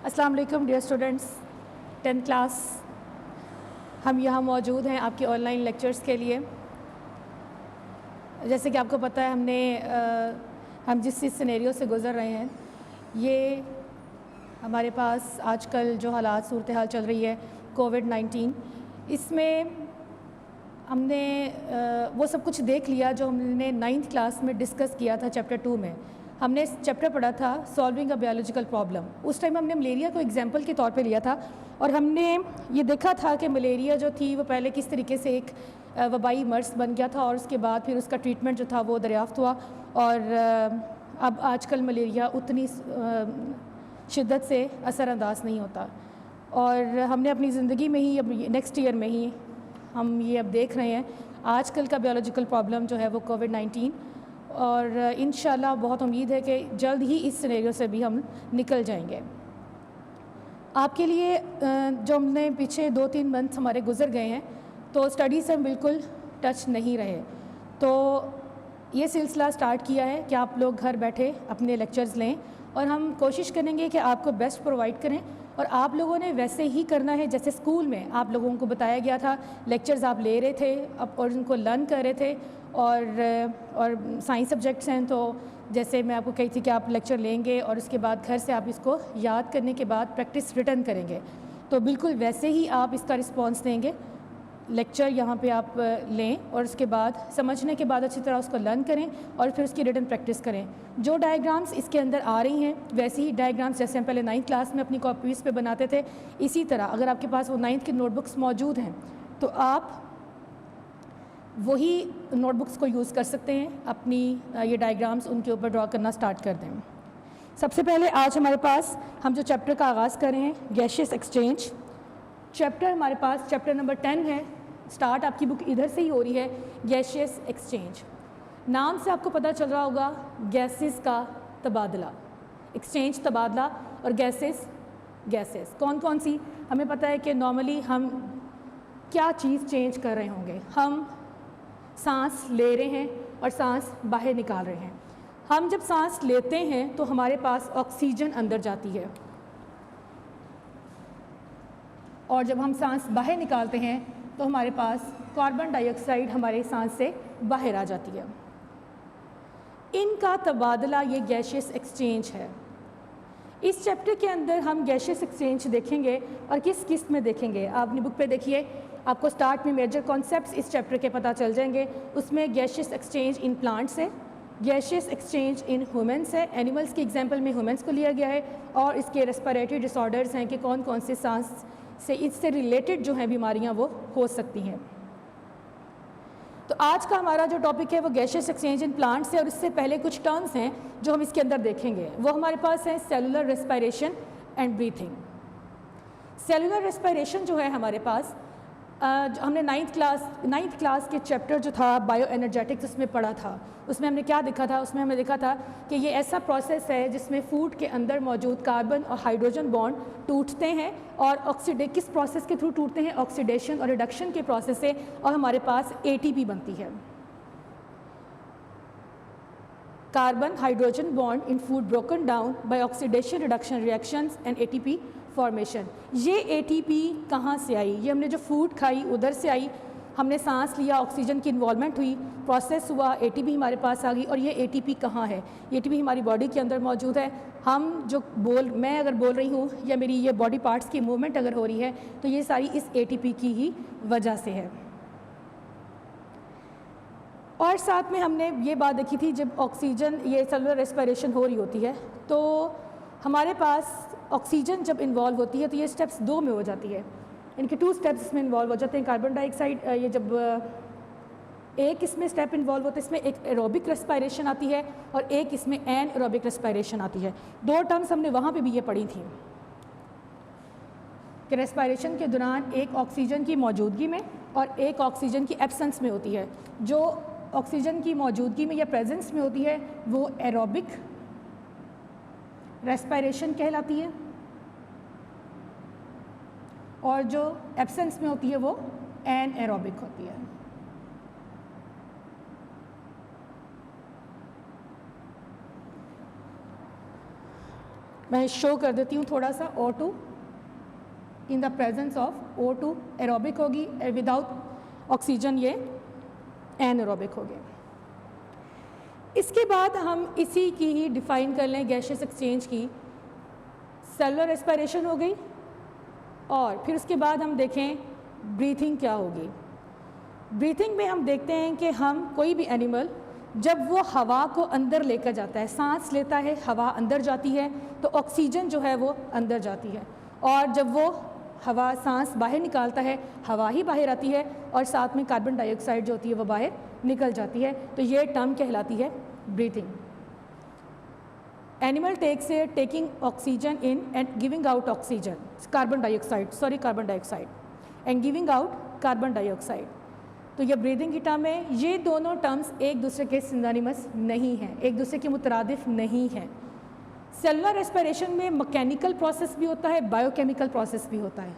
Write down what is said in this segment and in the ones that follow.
अस्सलाम वालेकुम dear students, 10th class. हम यहाँ मौजूद हैं आपके ऑनलाइन लेक्चर्स के लिए। जैसे कि आपको पता है हम जिस सिनेरियो से गुज़र रहे हैं, ये हमारे पास आजकल जो हालात सूरत हाल चल रही है कोविड-19, इसमें हमने वो सब कुछ देख लिया जो हमने 9th क्लास में डिस्कस किया था चैप्टर 2 में। हमने चैप्टर पढ़ा था सॉल्विंग अ बायोलॉजिकल प्रॉब्लम। उस टाइम हमने मलेरिया को एग्जांपल के तौर पे लिया था और हमने ये देखा था कि मलेरिया जो थी वो पहले किस तरीके से एक वबाई मर्स बन गया था और उसके बाद फिर उसका ट्रीटमेंट जो था वो दरियाफ्त हुआ और अब आजकल मलेरिया उतनी शिद्दत से असरअंदाज नहीं होता। और हमने अपनी ज़िंदगी में ही अब नेक्स्ट ईयर में ही हम ये अब देख रहे हैं आजकल का बायोलॉजिकल प्रॉब्लम जो है वो कोविड-19, और इंशाल्लाह बहुत उम्मीद है कि जल्द ही इस सिनेरियो से भी हम निकल जाएंगे। आपके लिए जो हमने पीछे 2-3 मंथ हमारे गुजर गए हैं तो स्टडी से हम बिल्कुल टच नहीं रहे, तो ये सिलसिला स्टार्ट किया है कि आप लोग घर बैठे अपने लेक्चर्स लें और हम कोशिश करेंगे कि आपको बेस्ट प्रोवाइड करें। और आप लोगों ने वैसे ही करना है जैसे स्कूल में आप लोगों को बताया गया था, लेक्चर्स आप ले रहे थे अब और उनको लर्न कर रहे थे। और साइंस सब्जेक्ट्स हैं तो जैसे मैं आपको कही थी कि आप लेक्चर लेंगे और उसके बाद घर से आप इसको याद करने के बाद प्रैक्टिस रिटर्न करेंगे, तो बिल्कुल वैसे ही आप इसका रिस्पॉन्स देंगे। लेक्चर यहाँ पे आप लें और उसके बाद समझने के बाद अच्छी तरह उसको लर्न करें और फिर उसकी रिटर्न प्रैक्टिस करें। जो डायग्राम्स इसके अंदर आ रही हैं वैसे ही डायग्राम्स जैसे हम पहले 9th क्लास में अपनी कॉपीज़ पे बनाते थे, इसी तरह अगर आपके पास वो 9th की नोटबुक्स मौजूद हैं तो आप वही नोटबुक्स को यूज़ कर सकते हैं, अपनी ये डायग्राम्स उनके ऊपर ड्रॉ करना स्टार्ट कर दें। सबसे पहले आज हमारे पास हम जो चैप्टर का आगाज़ कर रहे हैं गैशियस एक्सचेंज चैप्टर, हमारे पास चैप्टर नंबर 10 है। स्टार्ट आपकी बुक इधर से ही हो रही है, गैशियस एक्सचेंज। नाम से आपको पता चल रहा होगा गैसेस का तबादला, एक्सचेंज तबादला, और गैसेस कौन कौन सी हमें पता है कि नॉर्मली हम क्या चीज़ चेंज कर रहे होंगे। हम सांस ले रहे हैं और सांस बाहर निकाल रहे हैं। हम जब सांस लेते हैं तो हमारे पास ऑक्सीजन अंदर जाती है और जब हम सांस बाहर निकालते हैं तो हमारे पास कार्बन डाइऑक्साइड हमारे सांस से बाहर आ जाती है। इनका तबादला ये गैशियस एक्सचेंज है। इस चैप्टर के अंदर हम गैशियस एक्सचेंज देखेंगे और किस किस में देखेंगे। आप अपनी बुक पे देखिए, आपको स्टार्ट में मेजर कॉन्सेप्ट्स इस चैप्टर के पता चल जाएंगे। उसमें गैशियस एक्सचेंज इन प्लांट्स है, गैशियस एक्सचेंज इन ह्यूमन्स है, एनिमल्स के एग्जाम्पल में ह्यूमन्स को लिया गया है, और इसके रेस्पिरेटरी डिसऑर्डर्स हैं कि कौन कौन से सांस से इससे रिलेटेड जो हैं बीमारियां वो हो सकती हैं। तो आज का हमारा जो टॉपिक है वो गैशियस एक्सचेंज इन प्लांट्स है, और इससे पहले कुछ टर्म्स हैं जो हम इसके अंदर देखेंगे। वो हमारे पास है cellular respiration and breathing. Cellular respiration जो है हमारे पास हमने 9th क्लास के चैप्टर जो था बायो एनर्जेटिक्स उसमें पढ़ा था। उसमें हमने क्या देखा था, उसमें हमने देखा था कि ये ऐसा प्रोसेस है जिसमें फूड के अंदर मौजूद कार्बन और हाइड्रोजन बॉन्ड टूटते हैं और किस प्रोसेस के थ्रू टूटते हैं, ऑक्सीडेशन और रिडक्शन के प्रोसेस से, और हमारे पास ATP बनती है, carbon hydrogen bond in food broken down by oxidation reduction reactions and ATP formation. ये ATP कहाँ से आई? ये हमने जो फूड खाई उधर से आई, हमने सांस लिया, ऑक्सीजन की इन्वॉल्वमेंट हुई, प्रोसेस हुआ, ATP हमारे पास आ गई। और ये ATP कहाँ है? ATP हमारी बॉडी के अंदर मौजूद है। मैं अगर बोल रही हूँ या मेरी ये बॉडी पार्ट्स की मूवमेंट अगर हो रही है तो ये सारी इस ATP की ही वजह से है। और साथ में हमने ये बात देखी थी, जब ऑक्सीजन ये सेलुलर रेस्पिरेशन हो रही होती है तो हमारे पास ऑक्सीजन जब इन्वॉल्व होती है तो ये स्टेप्स 2 में हो जाती है, इनके 2 स्टेप्स इसमें इन्वॉल्व हो जाते हैं। कार्बन डाइऑक्साइड ये जब एक इसमें स्टेप इन्वॉल्व होता है, इसमें एक एरोबिक रेस्पिरेशन आती है और एक इसमें एनएरोबिक रेस्पिरेशन आती है। 2 टर्म्स हमने वहाँ पे भी ये पढ़ी थी कि रेस्पिरेशन के दौरान एक ऑक्सीजन की मौजूदगी में और एक ऑक्सीजन की एब्सेंस में होती है। जो ऑक्सीजन की मौजूदगी में या प्रेजेंस में होती है वो एरोबिक रेस्पिरेशन कहलाती है, और जो एब्सेंस में होती है वो एनएरोबिक होती है। मैं शो कर देती हूँ थोड़ा सा। O2 in the presence of O2 aerobic होगी, विदाउट ऑक्सीजन ये एनएरोबिक होगी। इसके बाद हम इसी की ही डिफाइन कर लें गैशियस एक्सचेंज की, सेलुलर रेस्पिरेशन हो गई, और फिर उसके बाद हम देखें ब्रीथिंग क्या होगी। ब्रीथिंग में हम देखते हैं कि हम कोई भी एनिमल जब वो हवा को अंदर लेकर जाता है, सांस लेता है, हवा अंदर जाती है तो ऑक्सीजन जो है वो अंदर जाती है, और जब वो हवा सांस बाहर निकालता है हवा ही बाहर आती है, और साथ में कार्बन डाइऑक्साइड जो होती है वो बाहर निकल जाती है। तो ये टर्म कहलाती है breathing. Animal taking oxygen in and giving out oxygen, carbon dioxide and giving out carbon dioxide. तो ये ब्रीदिंग की टर्म है। ये दोनों टर्म्स एक दूसरे के सिनोनिमस नहीं हैं, एक दूसरे के मुतरादिफ नहीं हैं। सेलुलर रेस्पिरेशन में मैकेनिकल प्रोसेस भी होता है, बायोकेमिकल प्रोसेस भी होता है,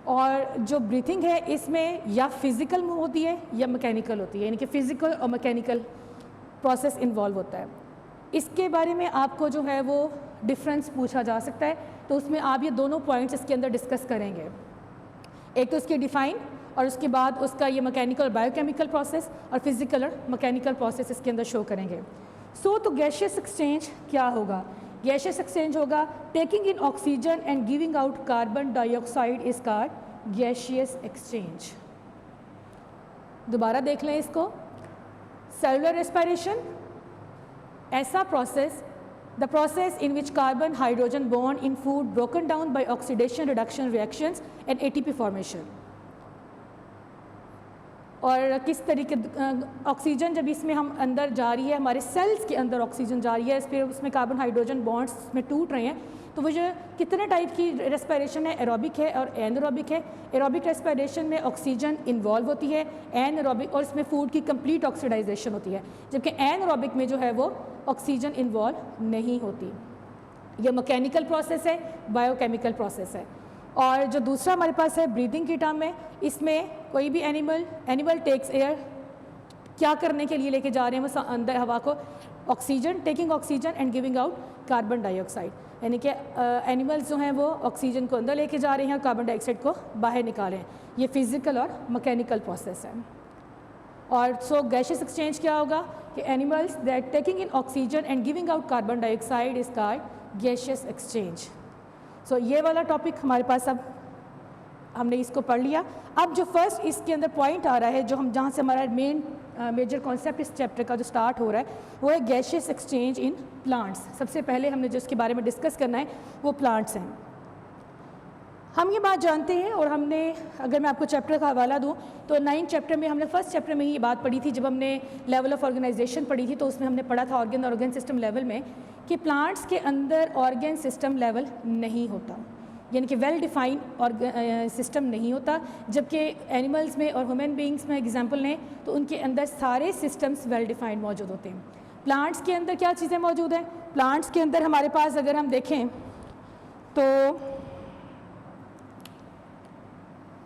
और जो ब्रीथिंग है इसमें या फिज़िकल होती है या मैकेनिकल होती है, यानी कि फ़िज़िकल और मैकेनिकल प्रोसेस इन्वॉल्व होता है। इसके बारे में आपको जो है वो डिफरेंस पूछा जा सकता है, तो उसमें आप ये दोनों पॉइंट्स इसके अंदर डिस्कस करेंगे। एक तो इसकी डिफ़ाइन, और उसके बाद उसका ये मैकेनिकल बायोकेमिकल प्रोसेस और फिज़िकल और मैकेनिकल प्रोसेस इसके अंदर शो करेंगे। तो गैशियस एक्सचेंज क्या होगा? गैशियस एक्सचेंज होगा taking in oxygen and giving out carbon dioxide is called gaseous exchange. दोबारा देख लें इसको। सेलुलर रेस्पिरेशन, ऐसा process, the process in which carbon hydrogen bond in food broken down by oxidation reduction reactions and ATP formation. और किस तरीके oxygen जब इसमें हम अंदर जा रही है, हमारे सेल्स के अंदर ऑक्सीजन जा रही है, फिर उसमें कार्बन हाइड्रोजन बॉन्ड्स में टूट रहे हैं, तो वो जो कितने टाइप की रेस्पिरेशन है, एरोबिक है और एनएरोबिक है। एरोबिक रेस्पिरेशन में ऑक्सीजन इन्वॉल्व होती है, एनएरोबिक और इसमें फूड की कंप्लीट ऑक्सीडाइजेशन होती है, जबकि एनएरोबिक में जो है वो ऑक्सीजन इन्वॉल्व नहीं होती। ये मैकेनिकल प्रोसेस है, बायोकेमिकल प्रोसेस है। और जो दूसरा हमारे पास है ब्रीदिंग की टर्म में, इसमें कोई भी एनिमल टेक्स एयर, क्या करने के लिए लेके जा रहे हैं वो अंदर हवा को, oxygen, taking oxygen and giving out carbon dioxide, यानी कि एनिमल्स जो हैं वो ऑक्सीजन को अंदर लेके जा रहे हैं और कार्बन डाइऑक्साइड को बाहर निकाल रहे हैं। ये फिजिकल और मैकेनिकल प्रोसेस है। और गैशियस एक्सचेंज क्या होगा कि animals that taking in oxygen and giving out carbon dioxide is called gaseous exchange. ये वाला टॉपिक हमारे पास अब हमने इसको पढ़ लिया। अब जो फर्स्ट इसके अंदर पॉइंट आ रहा है, जो हम जहाँ से हमारा मेजर कॉन्सेप्ट इस चैप्टर का जो स्टार्ट हो रहा है, वो है गैशियस एक्सचेंज इन प्लांट्स। सबसे पहले हमने जो इसके बारे में डिस्कस करना है वो प्लांट्स हैं। हम ये बात जानते हैं, और हमने, अगर मैं आपको चैप्टर का हवाला दूं तो 9 चैप्टर में हमने फर्स्ट चैप्टर में ही ये बात पढ़ी थी, जब हमने लेवल ऑफ ऑर्गेनाइजेशन पढ़ी थी, तो उसमें हमने पढ़ा था ऑर्गन सिस्टम लेवल में कि प्लांट्स के अंदर ऑर्गन सिस्टम लेवल नहीं होता, यानी कि वेल डिफाइंड सिस्टम नहीं होता, जबकि एनिमल्स में और ह्यूमन बींग्स में एग्जांपल लें तो उनके अंदर सारे सिस्टम्स वेल डिफाइंड मौजूद होते हैं। प्लांट्स के अंदर क्या चीज़ें मौजूद हैं? प्लांट्स के अंदर हमारे पास अगर हम देखें तो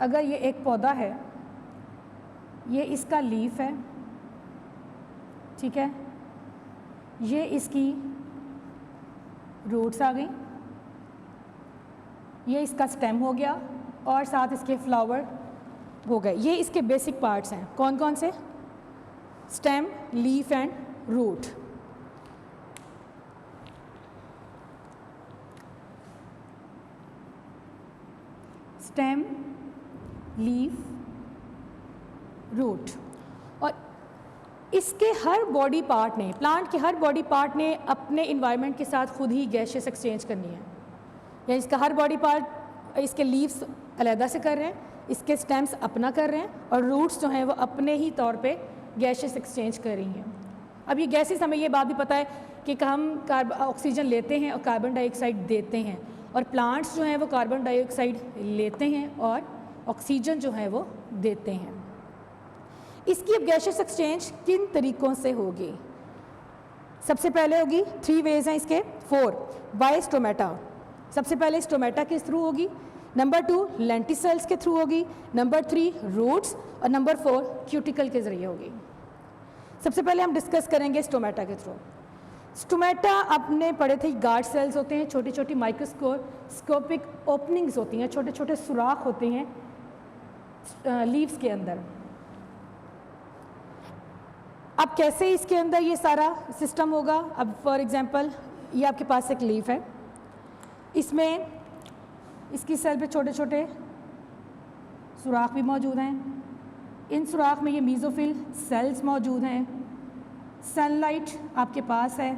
अगर ये एक पौधा है, ये इसका लीफ है, ठीक है, ये इसकी रूट्स आ गई, ये इसका स्टेम हो गया, और साथ इसके फ्लावर हो गए। ये इसके बेसिक पार्ट्स हैं। कौन कौन से? Stem, leaf and root. Stem, leaf, root. और इसके हर बॉडी पार्ट ने, प्लांट के हर बॉडी पार्ट ने अपने इन्वायरमेंट के साथ खुद ही गैशियस एक्सचेंज करनी है। यानी इसका हर बॉडी पार्ट, इसके लीव्स अलहदा से कर रहे हैं, इसके स्टेम्स अपना कर रहे हैं, और रूट्स जो हैं वो अपने ही तौर पे गैशियस एक्सचेंज कर रही हैं। अब ये गैसेस, हमें ये बात भी पता है कि हम ऑक्सीजन लेते हैं और कार्बन डाइऑक्साइड देते हैं, और प्लांट्स जो हैं वो कार्बन डाइऑक्साइड लेते हैं और ऑक्सीजन जो है वो देते हैं। इसकी अब गैशियस एक्सचेंज किन तरीक़ों से होगी? सबसे पहले होगी, 3 वेज हैं इसके, 4 बाय स्टोमेटा। सबसे पहले स्टोमेटा के थ्रू होगी, नंबर 2 लेंटिसेल्स के थ्रू होगी, नंबर 3 रूट्स, और नंबर 4 क्यूटिकल के ज़रिए होगी। सबसे पहले हम डिस्कस करेंगे स्टोमेटा के थ्रू। स्टोमेटा आपने पढ़े थे, गार्ड सेल्स होते हैं, छोटी छोटी माइक्रोस्कोपिक ओपनिंग्स होती हैं, छोटे छोटे सुराख होते हैं लीव्स के अंदर। अब कैसे इसके अंदर ये सारा सिस्टम होगा? अब फॉर एग्जांपल ये आपके पास एक लीफ है, इसमें इसकी सेल पे छोटे छोटे सुराख भी मौजूद हैं। इन सुराख में ये मीज़ोफिल सेल्स मौजूद हैं। सनलाइट आपके पास है।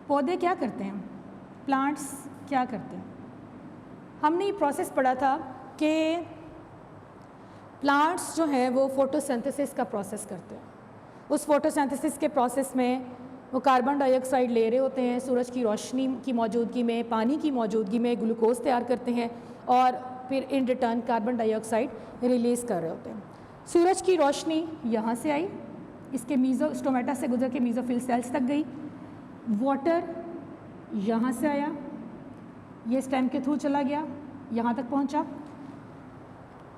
पौधे क्या करते हैं? प्लांट्स क्या करते हैं? हमने ये प्रोसेस पढ़ा था कि प्लांट्स जो हैं वो फोटोसिंथेसिस का प्रोसेस करते हैं। उस फोटोसिंथेसिस के प्रोसेस में वो कार्बन डाइऑक्साइड ले रहे होते हैं, सूरज की रोशनी की मौजूदगी में, पानी की मौजूदगी में ग्लूकोज तैयार करते हैं और फिर in return carbon dioxide release कर रहे होते हैं। सूरज की रोशनी यहाँ से आई, इसके स्टोमेटा से गुजर के मीज़ोफिल सेल्स तक गई। वाटर यहाँ से आया, ये स्टेम के थ्रू चला गया, यहाँ तक पहुँचा।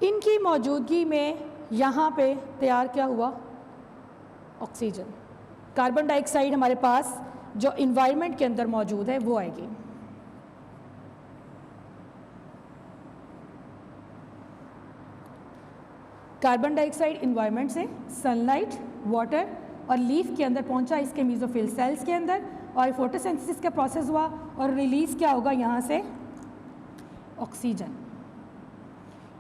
इनकी मौजूदगी में यहाँ पे तैयार क्या हुआ? ऑक्सीजन। कार्बन डाइऑक्साइड हमारे पास जो इन्वायरमेंट के अंदर मौजूद है वो आएगी। कार्बन डाइऑक्साइड इन्वायरमेंट से सनलाइट, वाटर और लीफ के अंदर पहुंचा, इसके मीज़ोफिल सेल्स के अंदर, और फोटोसिंथेसिस का प्रोसेस हुआ और रिलीज़ क्या होगा यहाँ से? ऑक्सीजन।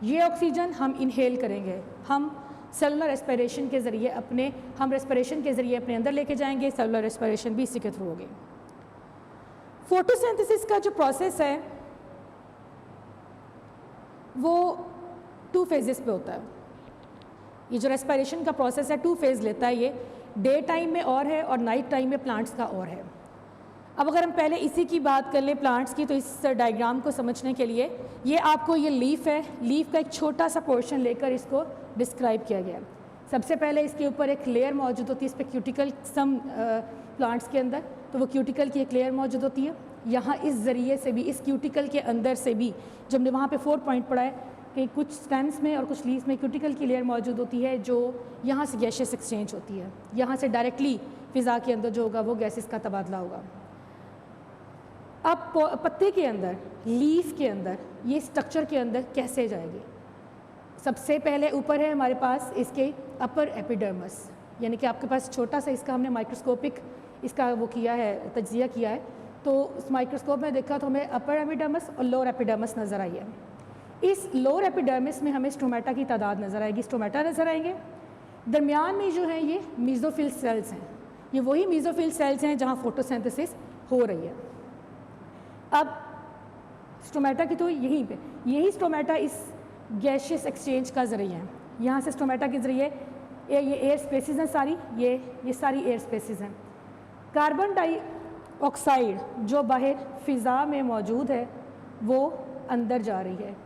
ये ऑक्सीजन हम इनहेल करेंगे, हम सेलुलर रेस्पिरेशन के ज़रिए रेस्पिरेशन के ज़रिए अपने अंदर लेके जाएंगे। सेलुलर रेस्पिरेशन भी इसी के थ्रू होगी। फोटोसिंथेसिस का जो प्रोसेस है वो 2 फेजेस पे होता है। ये जो रेस्पिरेशन का प्रोसेस है 2 फेज़ लेता है। ये डे टाइम में और है और नाइट टाइम में प्लांट्स का और है। अब अगर हम पहले इसी की बात कर लें प्लांट्स की, तो इस डायग्राम को समझने के लिए ये आपको ये लीफ है, लीफ का एक छोटा सा पोर्शन लेकर इसको डिस्क्राइब किया गया है। सबसे पहले इसके ऊपर एक लेयर मौजूद होती है, इस पर क्यूटिकल सम प्लांट्स के अंदर, तो वो क्यूटिकल की एक लेयर मौजूद होती है। यहाँ इस ज़रिए से भी, इस क्यूटिकल के अंदर से भी, जब हमने वहाँ पे 4 पॉइंट पढ़ा है कि कुछ स्टेम्स में और कुछ लीव्स में क्यूटिकल की लेयर मौजूद होती है जो यहाँ से गैसेस एक्सचेंज होती है। यहाँ से डायरेक्टली फ़िज़ा के अंदर जो होगा वो गैसेस का तबादला होगा। अब पत्ते के अंदर, लीफ के अंदर, ये स्ट्रक्चर के अंदर कैसे जाएगी? सबसे पहले ऊपर है हमारे पास इसके अपर एपिडर्मिस, यानी कि आपके पास छोटा सा इसका हमने माइक्रोस्कोपिक इसका वो किया है, तज्जिया किया है। तो उस माइक्रोस्कोप में देखा तो हमें अपर एपिडर्मिस और लोअर एपिडर्मिस नज़र आई है। इस लोअर एपिडर्मिस में हमें स्टोमेटा की तादाद नज़र आएगी, स्टोमेटा नज़र आएंगे। दरमियान में जो है ये मीज़ोफिल सेल्स हैं, ये वही मीज़ोफिल सेल्स हैं जहाँ फोटोसिंथेसिस हो रही है। अब स्टोमेटा की तो यही स्टोमेटा इस गैशियस एक्सचेंज का ज़रिया है। यहाँ से स्टोमेटा के ज़रिए ये एयर स्पेसिस हैं सारी, ये सारी एयर स्पेसिस हैं। कार्बन डाइऑक्साइड जो बाहर फ़िज़ा में मौजूद है वो अंदर जा रही है,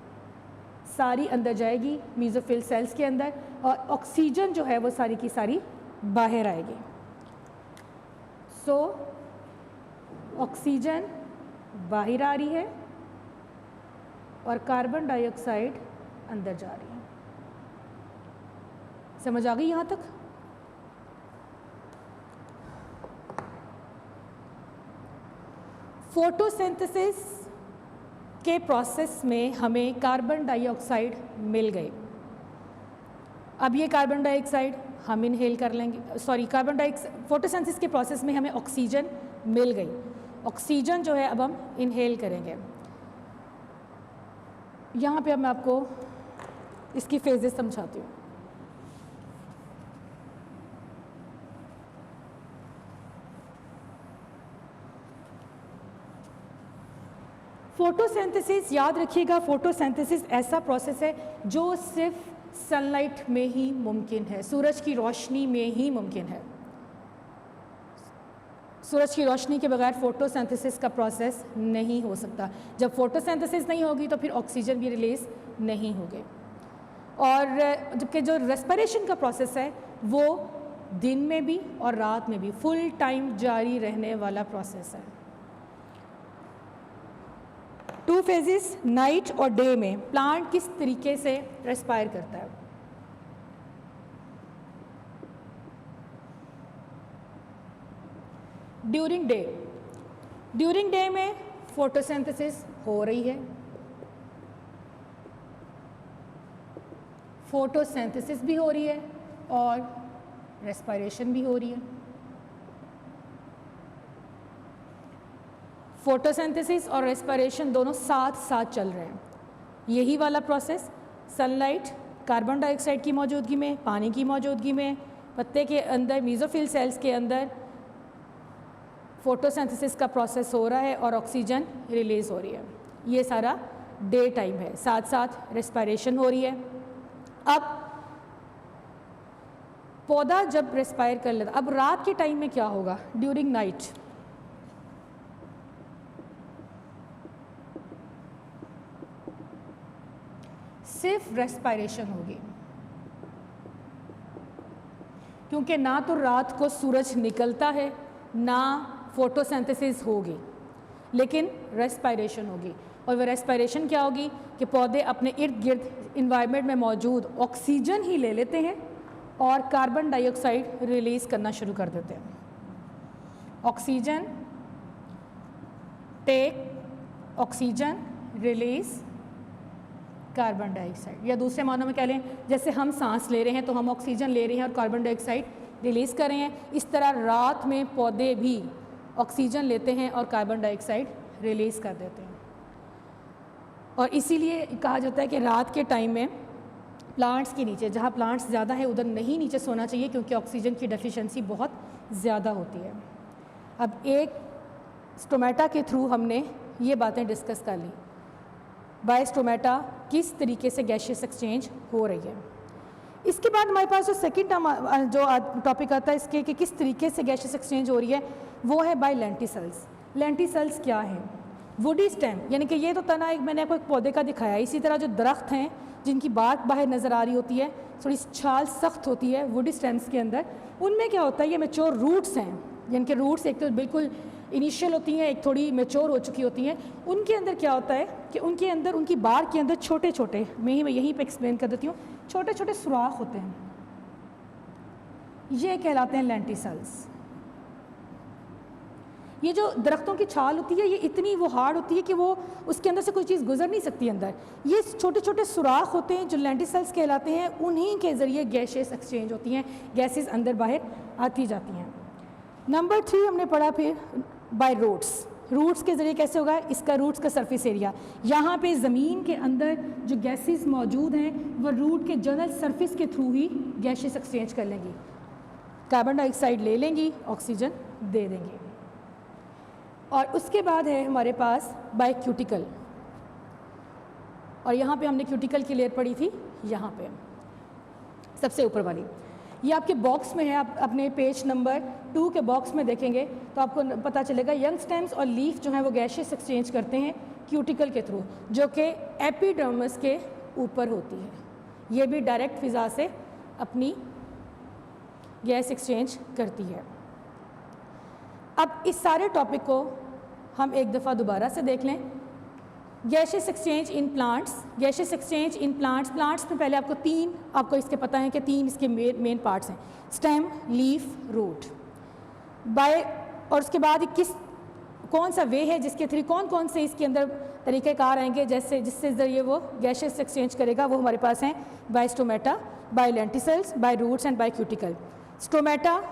सारी अंदर जाएगी मीज़ोफिल सेल्स के अंदर, और ऑक्सीजन जो है वो सारी की सारी बाहर आएगी। सो ऑक्सीजन बाहर आ रही है और कार्बन डाइऑक्साइड अंदर जा रही है। समझ आ गई यहाँ तक? फोटोसिंथेसिस के प्रोसेस में हमें कार्बन डाइऑक्साइड मिल गए। अब ये कार्बन डाइऑक्साइड हम इनहेल कर लेंगे, फोटोसिंथेसिस के प्रोसेस में हमें ऑक्सीजन मिल गई। ऑक्सीजन जो है अब हम इनहेल करेंगे। यहाँ पे अब मैं आपको इसकी फेजेस समझाती हूँ। फोटोसिंथेसिस, याद रखिएगा, फोटोसिंथेसिस ऐसा प्रोसेस है जो सिर्फ सनलाइट में ही मुमकिन है, सूरज की रोशनी में ही मुमकिन है। सूरज की रोशनी के बगैर फोटोसिंथेसिस का प्रोसेस नहीं हो सकता। जब फोटोसिंथेसिस नहीं होगी तो फिर ऑक्सीजन भी रिलीज़ नहीं होगी। और जबकि जो रेस्पिरेशन का प्रोसेस है वो दिन में भी और रात में भी फुल टाइम जारी रहने वाला प्रोसेस है। 2 फेजेस, नाइट और डे में प्लांट किस तरीके से रेस्पायर करता है। ड्यूरिंग डे में फोटोसिंथेसिस हो रही है, फोटोसिंथेसिस भी हो रही है और रेस्पिरेशन भी हो रही है। फोटोसिंथेसिस और रेस्पिरेशन दोनों साथ साथ चल रहे हैं। यही वाला प्रोसेस सनलाइट, कार्बन डाइऑक्साइड की मौजूदगी में, पानी की मौजूदगी में, पत्ते के अंदर मेसोफिल सेल्स के अंदर फोटोसिंथेसिस का प्रोसेस हो रहा है और ऑक्सीजन रिलीज़ हो रही है। ये सारा डे टाइम है, साथ साथ रेस्पिरेशन हो रही है। अब पौधा जब रेस्पायर कर लेता, अब रात के टाइम में क्या होगा? ड्यूरिंग नाइट सिर्फ रेस्पिरेशन होगी, क्योंकि ना तो रात को सूरज निकलता है ना फोटोसिंथेसिस होगी, लेकिन रेस्पिरेशन होगी। और वह रेस्पिरेशन क्या होगी कि पौधे अपने इर्द गिर्द इन्वायरमेंट में मौजूद ऑक्सीजन ही ले लेते हैं और कार्बन डाइऑक्साइड रिलीज़ करना शुरू कर देते हैं। Oxygen take, oxygen release carbon dioxide, या दूसरे मानों में कह लें जैसे हम सांस ले रहे हैं तो हम ऑक्सीजन ले रहे हैं और कार्बन डाइऑक्साइड रिलीज़ कर रहे हैं, इस तरह रात में पौधे भी ऑक्सीजन लेते हैं और कार्बन डाइऑक्साइड रिलीज़ कर देते हैं। और इसीलिए कहा जाता है कि रात के टाइम में प्लांट्स के नीचे, जहाँ प्लांट्स ज़्यादा है उधर नहीं नीचे सोना चाहिए, क्योंकि ऑक्सीजन की डेफिशिएंसी बहुत ज़्यादा होती है। अब एक स्टोमेटा के थ्रू हमने ये बातें डिस्कस कर ली, बाय स्टोमेटा किस तरीके से गैशियस एक्सचेंज हो रही है। इसके बाद हमारे पास जो सेकंड जो टॉपिक आता है इसके कि किस तरीके से गैशियस एक्सचेंज हो रही है, वो है बाय लेंटिसल्स। लेंटिसल्स क्या है? वुडी स्टेम, यानी कि ये तो तना एक मैंने आपको एक पौधे का दिखाया, इसी तरह जो दरख्त हैं जिनकी बात बाहर नज़र आ रही होती है, थोड़ी छाल सख्त होती है वुडी स्टेम्स के अंदर, उनमें क्या होता है ये मैच्योर रूट्स हैं, यानी कि रूट्स एक तो बिल्कुल इनिशियल होती हैं, एक थोड़ी मैच्योर हो चुकी होती हैं। उनके अंदर क्या होता है कि उनके अंदर, उनकी बार के अंदर छोटे छोटे, मैं यहीं पे एक्सप्लेन कर देती हूँ, छोटे छोटे सुराख होते हैं, ये कहलाते हैं लेंटिसल्स। ये जो दरख्तों की छाल होती है ये इतनी वो हार्ड होती है कि वो उसके अंदर से कोई चीज़ गुजर नहीं सकती अंदर। ये छोटे छोटे सुराख होते हैं जो लेंटिसल्स कहलाते हैं, उन्हीं के ज़रिए गैसेस एक्सचेंज होती हैं, गैसेस अंदर बाहर आती जाती हैं। नंबर 3 हमने पढ़ा फिर बाय रूट्स। रूट्स के ज़रिए कैसे होगा? इसका रूट्स का सरफेस एरिया, यहाँ पे ज़मीन के अंदर जो गैसेस मौजूद हैं वह रूट के जनरल सरफेस के थ्रू ही गैसेस एक्सचेंज कर लेंगी, कार्बन डाइऑक्साइड ले लेंगी, ऑक्सीजन दे देंगी। और उसके बाद है हमारे पास बाय क्यूटिकल, और यहाँ पे हमने क्यूटिकल की लेयर पढ़ी थी, यहाँ पे सबसे ऊपर वाली, ये आपके बॉक्स में है। आप अपने पेज नंबर 2 के बॉक्स में देखेंगे तो आपको पता चलेगा यंग स्टेम्स और लीफ जो है वो गैसेस एक्सचेंज करते हैं क्यूटिकल के थ्रू, जो कि एपिडर्मिस के ऊपर होती है। ये भी डायरेक्ट फिज़ा से अपनी गैस एक्सचेंज करती है। अब इस सारे टॉपिक को हम एक दफ़ा दोबारा से देख लें। Gases exchange in plants, gases exchange in plants, plants में पहले आपको 3 आपको इसके पता है कि 3 इसके मेन पार्ट्स हैं, स्टेम, लीफ, रूट। बाय और उसके बाद कौन सा वे है जिसके थ्रू कौन से इसके अंदर तरीक़ेकार आएंगे जिससे ज़रिए वो गैसेस एक्सचेंज करेगा, वो हमारे पास हैं by stomata, by lenticels, by roots and by cuticle. Stomata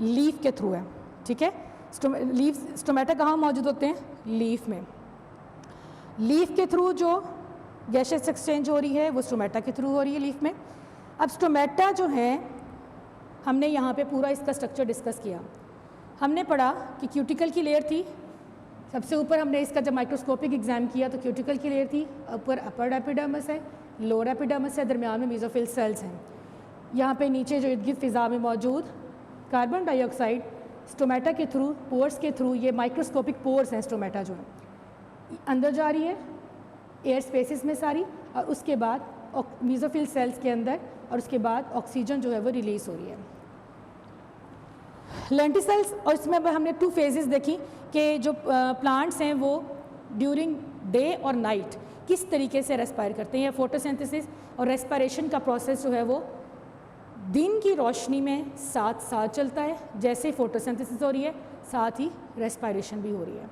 leaf के थ्रू है, ठीक है। स्टोमेटा कहाँ मौजूद होते हैं? लीफ में। लीफ के थ्रू जो गैसेस एक्सचेंज हो रही है वो स्टोमेटा के थ्रू हो रही है लीफ में। अब स्टोमेटा जो है, हमने यहाँ पे पूरा इसका स्ट्रक्चर डिस्कस किया। हमने पढ़ा कि क्यूटिकल की लेयर थी, सबसे ऊपर हमने इसका जब माइक्रोस्कोपिक एग्जाम किया तो क्यूटिकल की लेयर थी, ऊपर अपर एपिडर्मिस है, लोअर एपिडर्मिस है, दरमियान में मेसोफिल सेल्स हैं। यहाँ पे नीचे जो इर्द-गिर्द फिज़ा में मौजूद कार्बन डाइऑक्साइड स्टोमेटा के थ्रू, पोर्स के थ्रू, ये माइक्रोस्कोपिक पोर्स हैं स्टोमेटा जो है अंदर जा रही है एयर स्पेसिस में सारी, और उसके बाद मेसोफिल सेल्स के अंदर, और उसके बाद ऑक्सीजन जो है वो रिलीज़ हो रही है। लेंटिसल्स, और इसमें हमने 2 फेजेस देखी कि जो प्लांट्स हैं वो ड्यूरिंग डे और नाइट किस तरीके से रेस्पायर करते हैं। फोटोसिंथेसिस और रेस्पिरेशन का प्रोसेस जो है वो दिन की रोशनी में साथ साथ चलता है, जैसे फोटोसिंथेसिस हो रही है साथ ही रेस्पायरेशन भी हो रही है।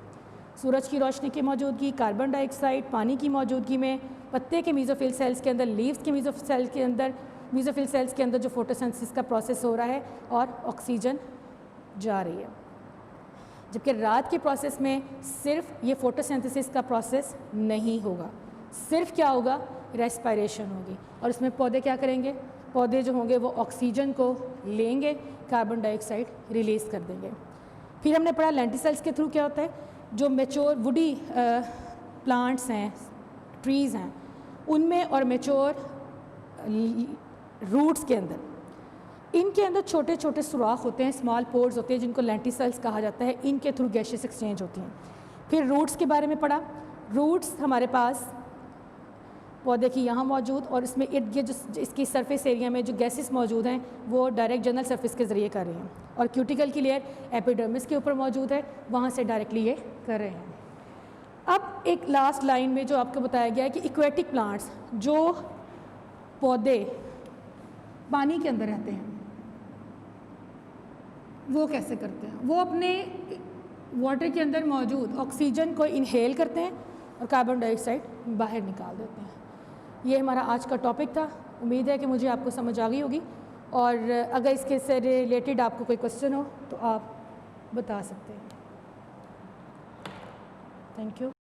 सूरज की रोशनी की मौजूदगी, कार्बन डाइऑक्साइड, पानी की मौजूदगी में पत्ते के मीज़ोफिल सेल्स के अंदर, लीव्स के मीज़ोफिल सेल्स के अंदर जो फोटोसिंथेसिस का प्रोसेस हो रहा है और ऑक्सीजन जा रही है। जबकि रात के प्रोसेस में सिर्फ ये फोटोसिंथेसिस का प्रोसेस नहीं होगा, सिर्फ क्या होगा, रेस्पायरेशन होगी। और इसमें पौधे क्या करेंगे, पौधे जो होंगे वो ऑक्सीजन को लेंगे, कार्बन डाइऑक्साइड रिलीज़ कर देंगे। फिर हमने पढ़ा लेंटिसेल्स के थ्रू क्या होता है, जो मेच्योर वुडी प्लांट्स हैं, ट्रीज़ हैं, उनमें और मेच्योर रूट्स के अंदर, इनके अंदर छोटे छोटे सुराख होते हैं, स्मॉल पोर्स होते हैं, जिनको लेंटिसेल्स कहा जाता है। इनके थ्रू गैसेस एक्सचेंज होती हैं। फिर रूट्स के बारे में पढ़ा। रूट्स हमारे पास पौधे की यहाँ मौजूद, और इसमें इर्द गिर्द जो इसकी सरफेस एरिया में जो गैसेस मौजूद हैं वो डायरेक्ट जनरल सरफेस के ज़रिए कर रही हैं, और क्यूटिकल की लेयर एपिडर्मिस के ऊपर मौजूद है, वहाँ से डायरेक्टली ये कर रहे हैं। अब एक लास्ट लाइन में जो आपको बताया गया है कि इक्वेटिक प्लांट्स, जो पौधे पानी के अंदर रहते हैं, वो कैसे करते हैं, वो अपने वाटर के अंदर मौजूद ऑक्सीजन को इनहेल करते हैं और कार्बन डाइऑक्साइड बाहर निकाल देते हैं। ये हमारा आज का टॉपिक था। उम्मीद है कि मुझे आपको समझ आ गई होगी, और अगर इसके से रिलेटेड आपको कोई क्वेश्चन हो तो आप बता सकते हैं। Thank you.